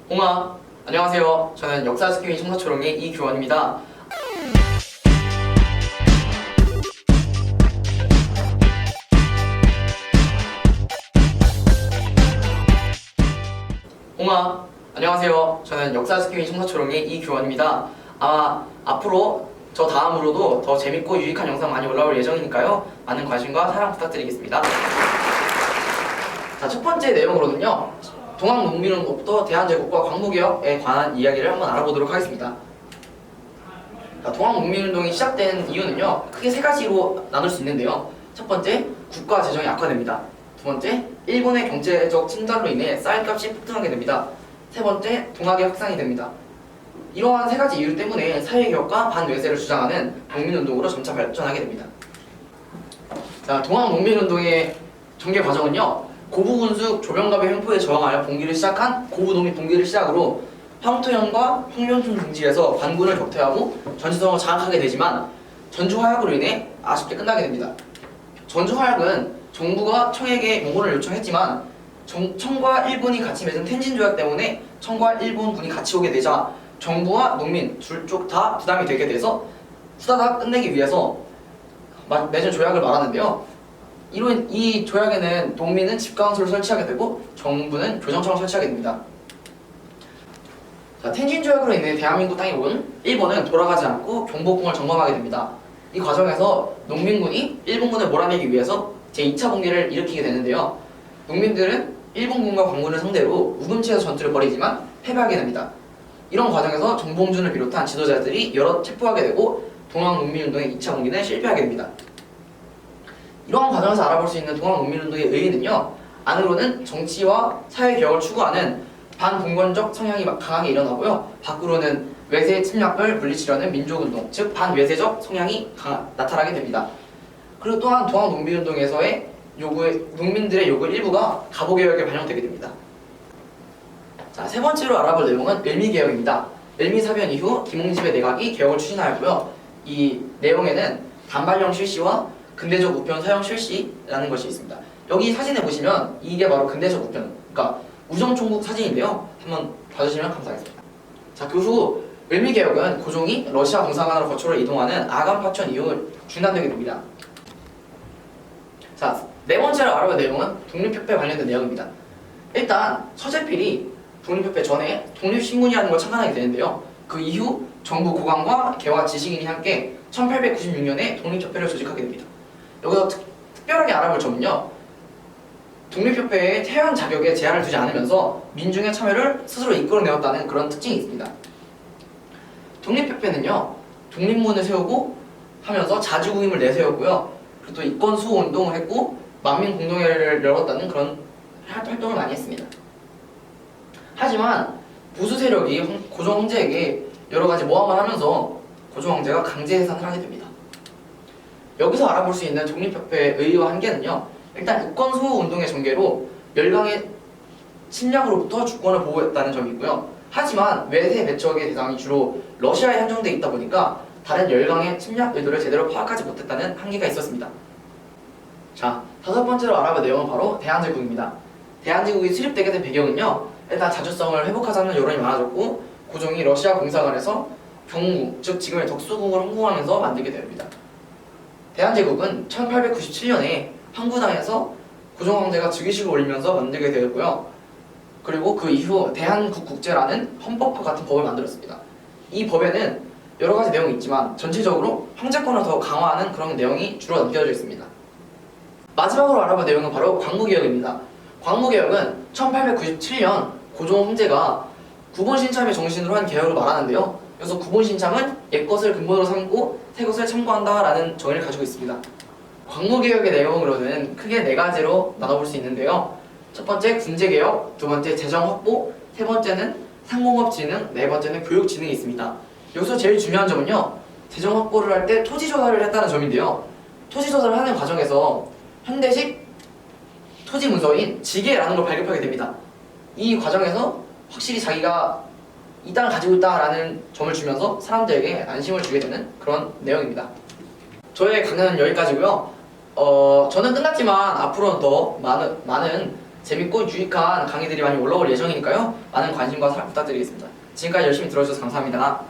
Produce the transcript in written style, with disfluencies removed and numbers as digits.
홍아, 안녕하세요. 저는 역사스키미 청사초롱의 이규원입니다. 홍아, 안녕하세요. 저는 역사스키미 청사초롱의 이규원입니다. 아마 앞으로 저 다음으로도 더 재밌고 유익한 영상 많이 올라올 예정이니까요. 많은 관심과 사랑 부탁드리겠습니다. 자, 첫 번째 내용으로는요. 동학농민운동부터 대한제국과 광무개혁에 관한 이야기를 한번 알아보도록 하겠습니다. 자, 동학농민운동이 시작된 이유는요. 크게 세 가지로 나눌 수 있는데요. 첫 번째, 국가 재정이 악화됩니다. 두 번째, 일본의 경제적 침탈로 인해 쌀값이 폭등하게 됩니다. 세 번째, 동학의 확산이 됩니다. 이러한 세 가지 이유 때문에 사회개혁과 반외세를 주장하는 농민운동으로 점차 발전하게 됩니다. 자, 동학농민운동의 전개 과정은요. 고부군수 조병갑의 횡포에 저항하여 봉기를 시작한 고부농민 봉기를 시작으로 황토현과 홍련순 등지에서 반군을 격퇴하고 전시성을 장악하게 되지만 전주화약으로 인해 아쉽게 끝나게 됩니다. 전주화약은 정부가 청에게 용호를 요청했지만 청과 일본이 같이 맺은 텐진조약 때문에 청과 일본군이 같이 오게 되자 정부와 농민 둘 쪽 다 부담이 되게 돼서 후다닥 끝내기 위해서 맺은 조약을 말하는데요. 이 조약에는 농민은 집강소를 설치하게 되고 정부는 교정청을 설치하게 됩니다. 자, 텐진 조약으로 인해 대한민국 땅에 온 일본은 돌아가지 않고 경복궁을 점검하게 됩니다. 이 과정에서 농민군이 일본군을 몰아내기 위해서 제2차 봉기를 일으키게 되는데요. 농민들은 일본군과 광군을 상대로 우금치에서 전투를 벌이지만 패배하게 됩니다. 이런 과정에서 정봉준을 비롯한 지도자들이 여러 체포하게 되고 동학농민운동의 2차 봉기는 실패하게 됩니다. 이러한 과정에서 알아볼 수 있는 동학농민운동의 의의는요. 안으로는 정치와 사회개혁을 추구하는 반봉건적 성향이 강하게 일어나고요. 밖으로는 외세 침략을 물리치려는 민족운동, 즉 반외세적 성향이 나타나게 됩니다. 그리고 또한 동학농민운동에서의 농민들의 요구 일부가 가보개혁에 반영되게 됩니다. 자, 세 번째로 알아볼 내용은 을미개혁입니다. 을미사변 이후 김홍집의 내각이 개혁을 추진하였고요. 이 내용에는 단발령 실시와 근대적 우편 사용 실시라는 것이 있습니다. 여기 사진에 보시면 이게 바로 근대적 우편, 그러니까 우정총국 사진인데요. 한번 봐주시면 감사하겠습니다. 자, 그 후 을미개혁은 고종이 러시아 공사관으로 거초를 이동하는 아간 파천 이후 중단되게 됩니다. 자, 네 번째로 알아볼 내용은 독립협회 관련된 내용입니다. 일단 서재필이 독립협회 전에 독립신문이라는 걸 창간하게 되는데요. 그 이후 정부 고관과 개화 지식인이 함께 1896년에 독립협회를 조직하게 됩니다. 여기서 특별하게 알아볼 점은요. 독립협회의 태연 자격에 제한을 두지 않으면서 민중의 참여를 스스로 이끌어내었다는 그런 특징이 있습니다. 독립협회는요. 독립문을 세우고 하면서 자주구임을 내세웠고요. 그리고 또 이권수호운동을 했고 만민공동회를 열었다는 그런 활동을 많이 했습니다. 하지만 보수 세력이 고종 황제에게 여러 가지 모함을 하면서 고종 황제가 강제 해산을 하게 됩니다. 여기서 알아볼 수 있는 독립협회의 의의와 한계는요. 일단 이권수호 운동의 전개로 열강의 침략으로부터 주권을 보호했다는 점이 있고요. 하지만 외세 매척의 대상이 주로 러시아에 한정돼 있다 보니까 다른 열강의 침략 의도를 제대로 파악하지 못했다는 한계가 있었습니다. 자, 다섯 번째로 알아볼 내용은 바로 대한제국입니다. 대한제국이 수립되게 된 배경은요. 일단 자주성을 회복하자는 여론이 많아졌고 고종이 러시아 공사관에서 경무, 즉 지금의 덕수궁을 헌공하면서 만들게 됩니다. 대한제국은 1897년에 항구당에서 고종 황제가 즉위식을 올리면서 만들게 되었고요. 그리고 그 이후 대한국국제라는 헌법과 같은 법을 만들었습니다. 이 법에는 여러 가지 내용이 있지만 전체적으로 황제권을 더 강화하는 그런 내용이 주로 남겨져 있습니다. 마지막으로 알아볼 내용은 바로 광무개혁입니다. 광무개혁은 1897년 고종 황제가 구본신참의 정신으로 한 개혁을 말하는데요. 그래서 구본신참은 옛것을 근본으로 삼고 새것을 참고한다라는 정의를 가지고 있습니다. 광무개혁의 내용으로는 크게 네 가지로 나눠볼 수 있는데요. 첫 번째 군제개혁, 두 번째 재정확보, 세 번째는 상공업진흥, 네 번째는 교육진흥이 있습니다. 여기서 제일 중요한 점은요. 재정확보를 할 때 토지조사를 했다는 점인데요. 토지조사를 하는 과정에서 현대식 토지문서인 지계라는 걸 발급하게 됩니다. 이 과정에서 확실히 자기가 이 땅을 가지고 있다라는 점을 주면서 사람들에게 안심을 주게 되는 그런 내용입니다. 저의 강연은 여기까지고요. 저는 끝났지만 앞으로는 더 많은 재밌고 유익한 강의들이 많이 올라올 예정이니까요. 많은 관심과 사랑 부탁드리겠습니다. 지금까지 열심히 들어주셔서 감사합니다.